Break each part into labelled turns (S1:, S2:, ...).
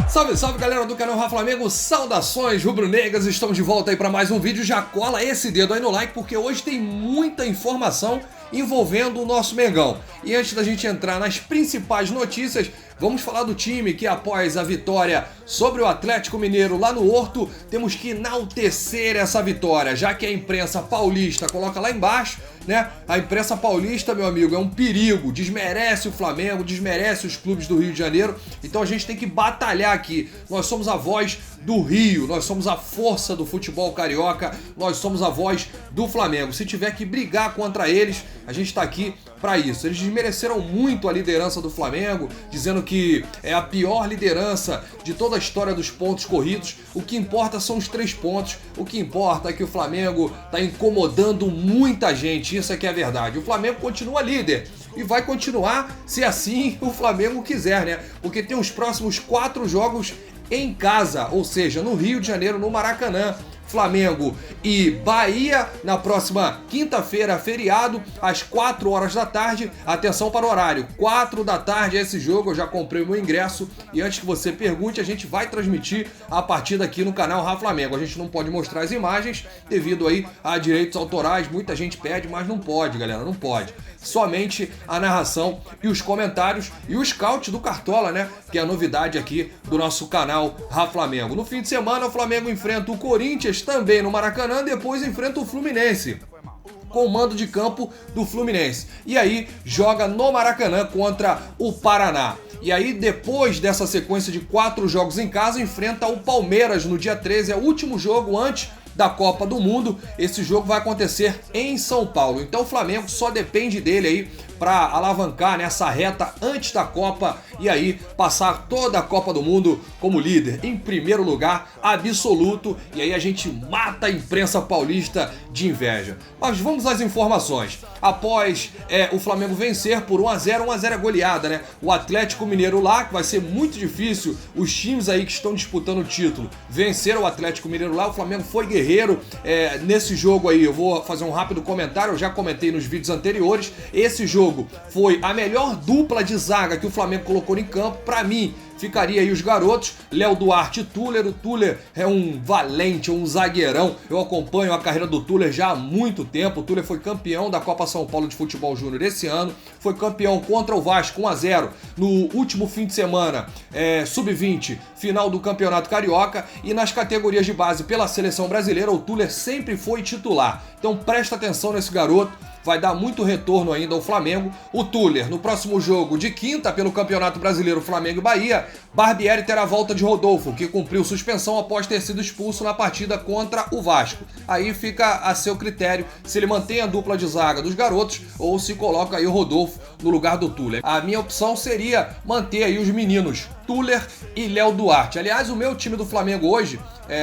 S1: Salve, salve galera do canal Rafa Flamengo, saudações rubro-negras, estamos de volta aí para mais um vídeo. Já cola esse dedo aí no like porque hoje tem muita informação envolvendo o nosso Mengão. E antes da gente entrar nas principais notícias, vamos falar do time que após a vitória sobre o Atlético Mineiro lá no Horto, temos que enaltecer essa vitória, já que a imprensa paulista coloca lá embaixo, né? A imprensa paulista, meu amigo, é um perigo, desmerece o Flamengo, desmerece os clubes do Rio de Janeiro, então a gente tem que batalhar aqui. Nós somos a voz do Rio, nós somos a força do futebol carioca, nós somos a voz do Flamengo. Se tiver que brigar contra eles, a gente tá aqui para isso. Eles desmereceram muito a liderança do Flamengo, dizendo que é a pior liderança de toda a história dos pontos corridos. O que importa são os 3 pontos, o que importa é que o Flamengo tá incomodando muita gente, isso é que é a verdade. O Flamengo continua líder e vai continuar se assim o Flamengo quiser, né? Porque tem os próximos 4 jogos em casa, ou seja, no Rio de Janeiro, no Maracanã. Flamengo e Bahia na próxima quinta-feira, feriado, às 4 horas da tarde. Atenção para o horário, 4 da tarde é esse jogo, eu já comprei o meu ingresso e antes que você pergunte, a gente vai transmitir a partida aqui no canal Rafa Flamengo. A gente não pode mostrar as imagens devido aí a direitos autorais, muita gente pede, mas não pode, galera, não pode. Somente a narração e os comentários e o scout do Cartola, né? Que é a novidade aqui do nosso canal Rafa Flamengo. No fim de semana, o Flamengo enfrenta o Corinthians também no Maracanã, depois enfrenta o Fluminense, com o mando de campo do Fluminense. E aí joga no Maracanã contra o Paraná. E aí depois dessa sequência de 4 jogos em casa, enfrenta o Palmeiras no dia 13, é o último jogo antes da Copa do Mundo. Esse jogo vai acontecer em São Paulo. Então o Flamengo só depende dele aí para alavancar nessa reta antes da Copa e aí passar toda a Copa do Mundo como líder, em primeiro lugar absoluto, e aí a gente mata a imprensa paulista de inveja. Mas vamos às informações. Após o Flamengo vencer por 1-0, 1-0 é goleada, né? O Atlético Mineiro lá, que vai ser muito difícil, os times aí que estão disputando o título venceram o Atlético Mineiro lá, o Flamengo foi guerreiro nesse jogo aí. Eu vou fazer um rápido comentário, eu já comentei nos vídeos anteriores, esse jogo foi a melhor dupla de zaga que o Flamengo colocou em campo. Para mim, ficaria aí os garotos, Léo Duarte e Tuller. O Tuller é um valente, um zagueirão. Eu acompanho a carreira do Tuller já há muito tempo. O Tuller foi campeão da Copa São Paulo de Futebol Júnior esse ano. Foi campeão contra o Vasco 1-0 no último fim de semana, sub-20, final do Campeonato Carioca. E nas categorias de base pela Seleção Brasileira, o Tuller sempre foi titular. Então presta atenção nesse garoto. Vai dar muito retorno ainda ao Flamengo. O Tuller, no próximo jogo de quinta pelo Campeonato Brasileiro Flamengo e Bahia, Barbieri terá a volta de Rodolfo, que cumpriu suspensão após ter sido expulso na partida contra o Vasco. Aí fica a seu critério se ele mantém a dupla de zaga dos garotos ou se coloca aí o Rodolfo no lugar do Tuller. A minha opção seria manter aí os meninos Tuller e Léo Duarte. Aliás, o meu time do Flamengo hoje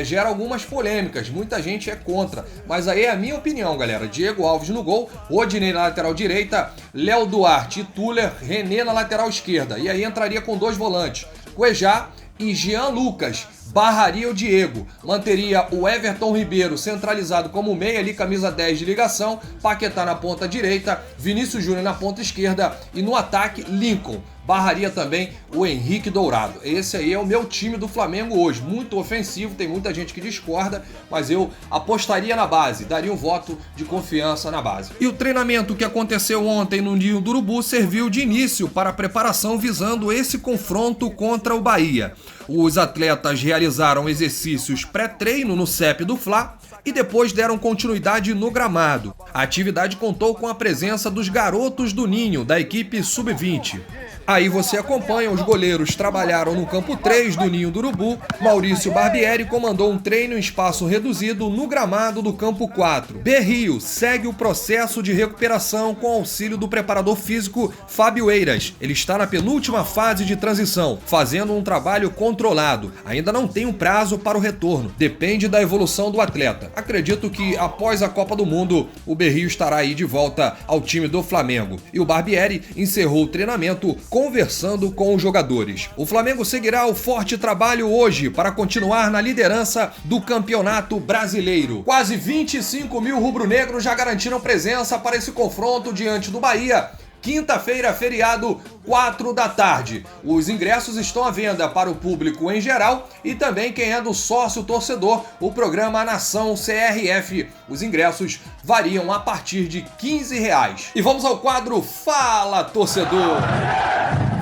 S1: gera algumas polêmicas, muita gente é contra, mas aí é a minha opinião, galera. Diego Alves no gol, Rodinei na lateral direita, Léo Duarte e Tuller, René na lateral esquerda. E aí entraria com 2 volantes, Cuejá e Jean Lucas. Barraria o Diego, manteria o Everton Ribeiro centralizado como meia ali, camisa 10 de ligação, Paquetá na ponta direita, Vinícius Júnior na ponta esquerda e no ataque Lincoln. Barraria também o Henrique Dourado. Esse aí é o meu time do Flamengo hoje, muito ofensivo, tem muita gente que discorda, mas eu apostaria na base, daria um voto de confiança na base. E o treinamento que aconteceu ontem no Ninho do Urubu serviu de início para a preparação visando esse confronto contra o Bahia. Os atletas realizaram exercícios pré-treino no CEP do Fla e depois deram continuidade no gramado. A atividade contou com a presença dos garotos do Ninho, da equipe sub-20. Aí você acompanha, os goleiros trabalharam no campo 3 do Ninho do Urubu, Maurício Barbieri comandou um treino em espaço reduzido no gramado do campo 4. Berrio segue o processo de recuperação com auxílio do preparador físico Fábio Eiras. Ele está na penúltima fase de transição, fazendo um trabalho controlado. Ainda não tem um prazo para o retorno, depende da evolução do atleta. Acredito que após a Copa do Mundo, o Berrio estará aí de volta ao time do Flamengo. E o Barbieri encerrou o treinamento conversando com os jogadores. O Flamengo seguirá o forte trabalho hoje para continuar na liderança do Campeonato Brasileiro. Quase 25 mil rubro-negros já garantiram presença para esse confronto diante do Bahia Quinta-feira, feriado, 4 da tarde. Os ingressos estão à venda para o público em geral e também quem é do sócio torcedor, o programa Nação CRF. Os ingressos variam a partir de R$15. E vamos ao quadro Fala, Torcedor!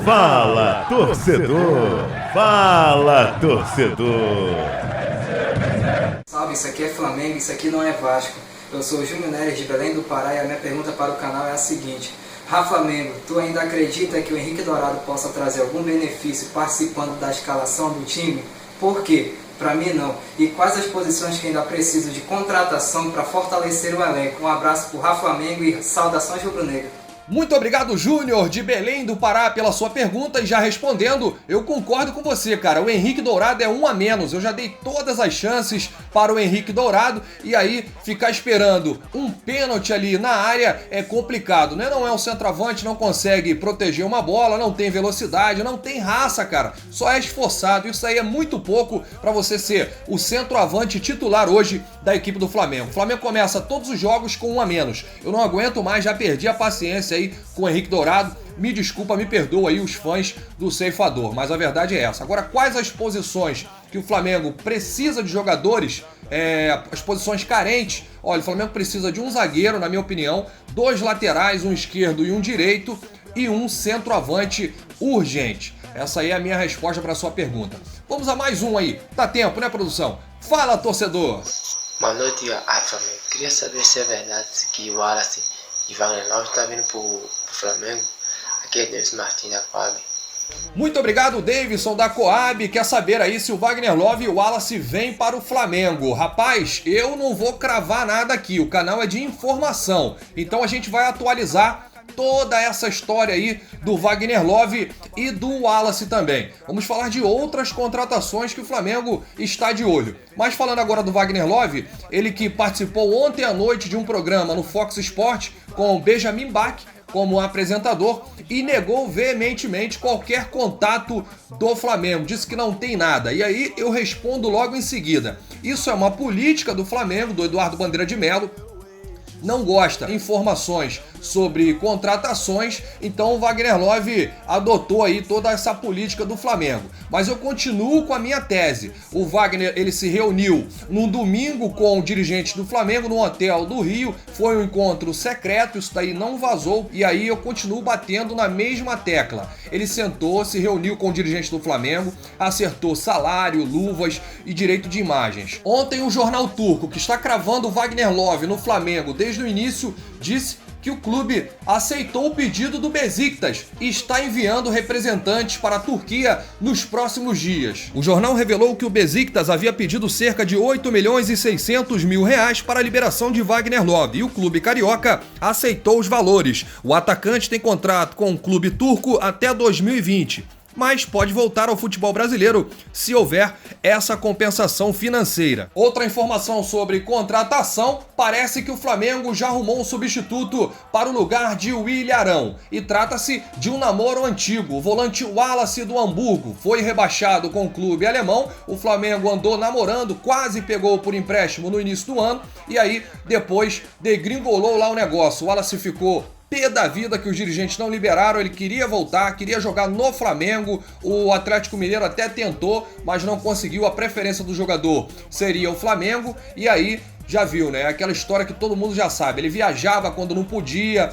S2: Fala, torcedor! Fala, torcedor!
S3: Salve, isso aqui é Flamengo, isso aqui não é Vasco. Eu sou o Júnior Neres de Belém do Pará e a minha pergunta para o canal é a seguinte: Flamengo, tu ainda acredita que o Henrique Dourado possa trazer algum benefício participando da escalação do time? Por quê? Para mim não. E quais as posições que ainda precisam de contratação para fortalecer o elenco? Um abraço para o Flamengo e saudações rubro-negras.
S1: Muito obrigado, Júnior, de Belém do Pará, pela sua pergunta. E já respondendo, eu concordo com você, cara. O Henrique Dourado é um a menos. Eu já dei todas as chances para o Henrique Dourado. E aí, ficar esperando um pênalti ali na área é complicado, né? Não é um centroavante, não consegue proteger uma bola, não tem velocidade, não tem raça, cara. Só é esforçado. Isso aí é muito pouco para você ser o centroavante titular hoje da equipe do Flamengo. O Flamengo começa todos os jogos com um a menos. Eu não aguento mais, já perdi a paciência aí com o Henrique Dourado. Me desculpa, me perdoa aí os fãs do ceifador, mas a verdade é essa. Agora, quais as posições que o Flamengo precisa de jogadores, as posições carentes? Olha, o Flamengo precisa de um zagueiro, na minha opinião, 2 laterais, um esquerdo e um direito, e um centroavante urgente. Essa aí é a minha resposta para a sua pergunta. Vamos a mais um aí. Dá tempo, né, produção? Fala, torcedor!
S4: Boa noite, Flamengo. Queria saber se é verdade que o Wallace e Wagner Love estão vindo pro Flamengo. Aqui é Davis Martins da Coab.
S1: Muito obrigado, Davidson da Coab. Quer saber aí se o Wagner Love e o Wallace vêm para o Flamengo? Rapaz, eu não vou cravar nada aqui. O canal é de informação. Então a gente vai atualizar toda essa história aí do Wagner Love e do Wallace também. Vamos falar de outras contratações que o Flamengo está de olho. Mas falando agora do Wagner Love, ele que participou ontem à noite de um programa no Fox Sport com o Benjamin Bach como apresentador e negou veementemente qualquer contato do Flamengo. Disse que não tem nada. E aí eu respondo logo em seguida. Isso é uma política do Flamengo, do Eduardo Bandeira de Melo. Não gosta de informações sobre contratações, então o Wagner Love adotou aí toda essa política do Flamengo. Mas eu continuo com a minha tese. O Wagner, ele se reuniu num domingo com dirigentes do Flamengo no hotel do Rio, foi um encontro secreto, isso daí não vazou, e aí eu continuo batendo na mesma tecla. Ele sentou, se reuniu com dirigentes do Flamengo, acertou salário, luvas e direito de imagens. Ontem o jornal turco, que está cravando o Wagner Love no Flamengo desde o início, disse que o clube aceitou o pedido do Besiktas e está enviando representantes para a Turquia nos próximos dias. O jornal revelou que o Besiktas havia pedido cerca de 8 milhões e 600 mil reais para a liberação de Wagner Love e o clube carioca aceitou os valores. O atacante tem contrato com o clube turco até 2020. Mas pode voltar ao futebol brasileiro se houver essa compensação financeira. Outra informação sobre contratação, parece que o Flamengo já arrumou um substituto para o lugar de Willian Arão. E trata-se de um namoro antigo. O volante Wallace do Hamburgo foi rebaixado com o clube alemão. O Flamengo andou namorando, quase pegou por empréstimo no início do ano. E aí, depois, degringolou lá o negócio. O Wallace ficou pé da vida que os dirigentes não liberaram, ele queria voltar, queria jogar no Flamengo, o Atlético Mineiro até tentou, mas não conseguiu, a preferência do jogador seria o Flamengo, e aí já viu, né? Aquela história que todo mundo já sabe. Ele viajava quando não podia,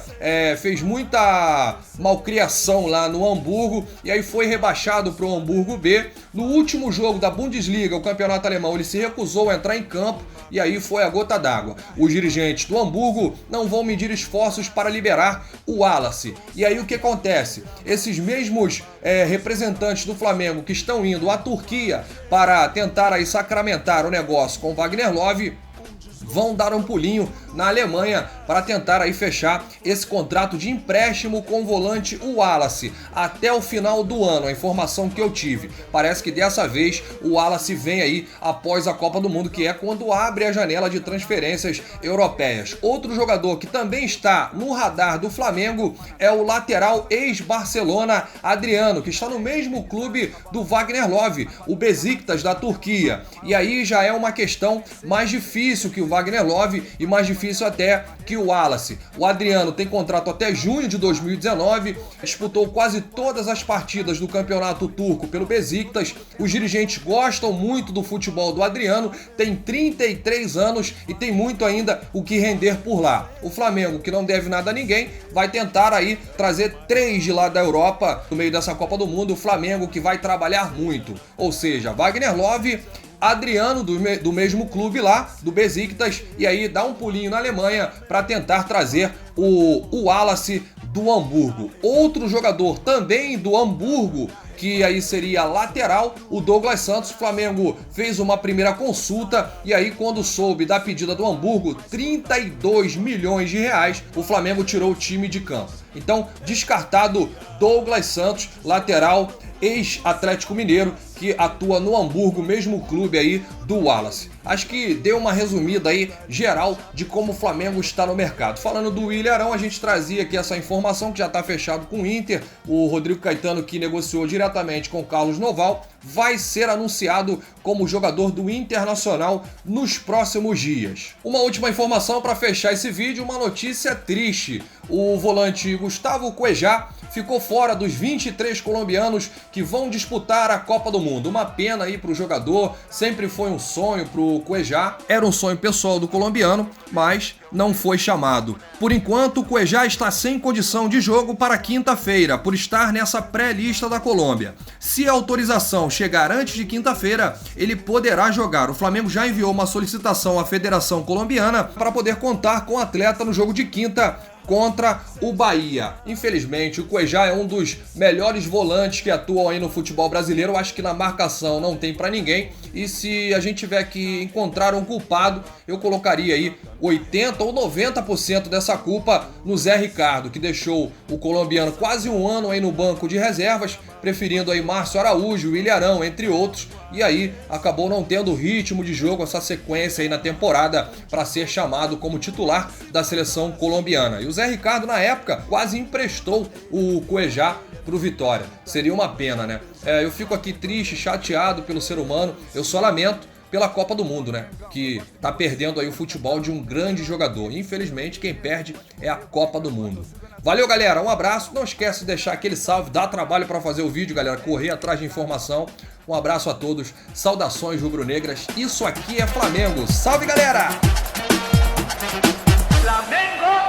S1: fez muita malcriação lá no Hamburgo e aí foi rebaixado para o Hamburgo B. No último jogo da Bundesliga, o campeonato alemão, ele se recusou a entrar em campo e aí foi a gota d'água. Os dirigentes do Hamburgo não vão medir esforços para liberar o Wallace. E aí o que acontece? Esses mesmos representantes do Flamengo que estão indo à Turquia para tentar aí sacramentar o negócio com o Wagner Love vão dar um pulinho na Alemanha para tentar aí fechar esse contrato de empréstimo com o volante Wallace até o final do ano. A informação que eu tive, parece que dessa vez o Wallace vem aí após a Copa do Mundo, que é quando abre a janela de transferências europeias. Outro jogador que também está no radar do Flamengo é o lateral ex-Barcelona Adriano, que está no mesmo clube do Wagner Love, o Besiktas da Turquia. E aí já é uma questão mais difícil que o Wagner Love e mais difícil difícil até que o Wallace. O Adriano tem contrato até junho de 2019, disputou quase todas as partidas do campeonato turco pelo Besiktas. Os dirigentes gostam muito do futebol do Adriano, tem 33 anos e tem muito ainda o que render por lá. O Flamengo, que não deve nada a ninguém, vai tentar aí trazer 3 de lá da Europa no meio dessa Copa do Mundo. O Flamengo que vai trabalhar muito, ou seja, Wagner Love, Adriano do mesmo clube lá, do Besiktas, e aí dá um pulinho na Alemanha para tentar trazer o Wallace do Hamburgo. Outro jogador também do Hamburgo, que aí seria lateral, o Douglas Santos. O Flamengo fez uma primeira consulta e aí quando soube da pedida do Hamburgo, 32 milhões de reais, o Flamengo tirou o time de campo. Então, descartado Douglas Santos, lateral, ex-Atlético Mineiro, que atua no Hamburgo, mesmo clube aí do Wallace. Acho que deu uma resumida aí geral de como o Flamengo está no mercado. Falando do Willian Arão, a gente trazia aqui essa informação que já está fechado com o Inter. O Rodrigo Caetano, que negociou diretamente com o Carlos Noval, vai ser anunciado como jogador do Internacional nos próximos dias. Uma última informação para fechar esse vídeo, uma notícia triste. O volante Gustavo Cuejá ficou fora dos 23 colombianos que vão disputar a Copa do Mundo. Uma pena aí para o jogador, sempre foi um sonho para o Cuejá, era um sonho pessoal do colombiano, mas não foi chamado. Por enquanto, o Cuejá está sem condição de jogo para quinta-feira, por estar nessa pré-lista da Colômbia. Se a autorização chegar antes de quinta-feira, ele poderá jogar. O Flamengo já enviou uma solicitação à Federação Colombiana para poder contar com o atleta no jogo de quinta contra o Bahia. Infelizmente, o Cuejá é um dos melhores volantes que atuam aí no futebol brasileiro. Eu acho que na marcação não tem pra ninguém. E se a gente tiver que encontrar um culpado, eu colocaria aí 80% ou 90% dessa culpa no Zé Ricardo, que deixou o colombiano quase um ano aí no banco de reservas, preferindo aí Márcio Araújo, Willian Arão, entre outros, e aí acabou não tendo ritmo de jogo, essa sequência aí na temporada para ser chamado como titular da seleção colombiana. E o Zé Ricardo, na época, quase emprestou o Cuejá pro Vitória. Seria uma pena, né? Eu fico aqui triste, chateado pelo ser humano, eu só lamento pela Copa do Mundo, né? Que tá perdendo aí o futebol de um grande jogador. Infelizmente, quem perde é a Copa do Mundo. Valeu, galera. Um abraço. Não esquece de deixar aquele salve. Dá trabalho para fazer o vídeo, galera. Correr atrás de informação. Um abraço a todos. Saudações rubro-negras. Isso aqui é Flamengo. Salve, galera!
S5: Flamengo!